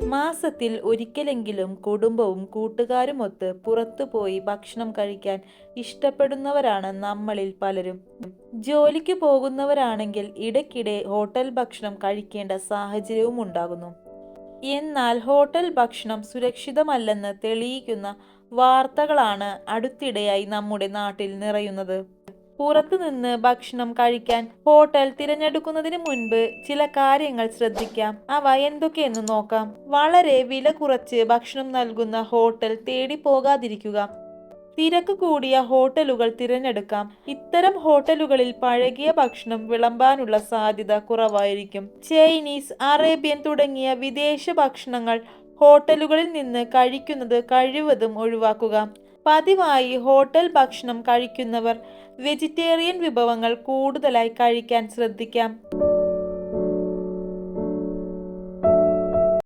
മാസത്തിൽ ഒരിക്കലെങ്കിലും കുടുംബവും കൂട്ടുകാരുമൊത്ത് പുറത്തുപോയി ഭക്ഷണം കഴിക്കാൻ ഇഷ്ടപ്പെടുന്നവരാണ് നമ്മളിൽ പലരും. ജോലിക്ക് പോകുന്നവരാണെങ്കിൽ ഇടയ്ക്കിടെ ഹോട്ടൽ ഭക്ഷണം കഴിക്കേണ്ട സാഹചര്യവും ഉണ്ടാകുന്നു. എന്നാൽ ഹോട്ടൽ ഭക്ഷണം സുരക്ഷിതമല്ലെന്ന് തെളിയിക്കുന്ന വാർത്തകളാണ് അടുത്തിടെയായി നമ്മുടെ നാട്ടിൽ നിറയുന്നത്. പുറത്തുനിന്ന് ഭക്ഷണം കഴിക്കാൻ ഹോട്ടൽ തിരഞ്ഞെടുക്കുന്നതിന് മുൻപ് ചില കാര്യങ്ങൾ ശ്രദ്ധിക്കാം. അവ എന്തൊക്കെയെന്ന് നോക്കാം. വളരെ വില കുറച്ച് ഭക്ഷണം നൽകുന്ന ഹോട്ടൽ തേടി പോകാതിരിക്കുക. തിരക്ക് കൂടിയ ഹോട്ടലുകൾ തിരഞ്ഞെടുക്കാം. ഇത്തരം ഹോട്ടലുകളിൽ പഴകിയ ഭക്ഷണം വിളമ്പാനുള്ള സാധ്യത കുറവായിരിക്കും. ചൈനീസ്, അറേബ്യൻ തുടങ്ങിയ വിദേശ ഭക്ഷണങ്ങൾ ഹോട്ടലുകളിൽ നിന്ന് കഴിക്കുന്നത് കഴിവതും ഒഴിവാക്കുക. പതിവായി ഹോട്ടൽ ഭക്ഷണം കഴിക്കുന്നവർ വെജിറ്റേറിയൻ വിഭവങ്ങൾ കൂടുതലായി കഴിക്കാൻ ശ്രദ്ധിക്കാം.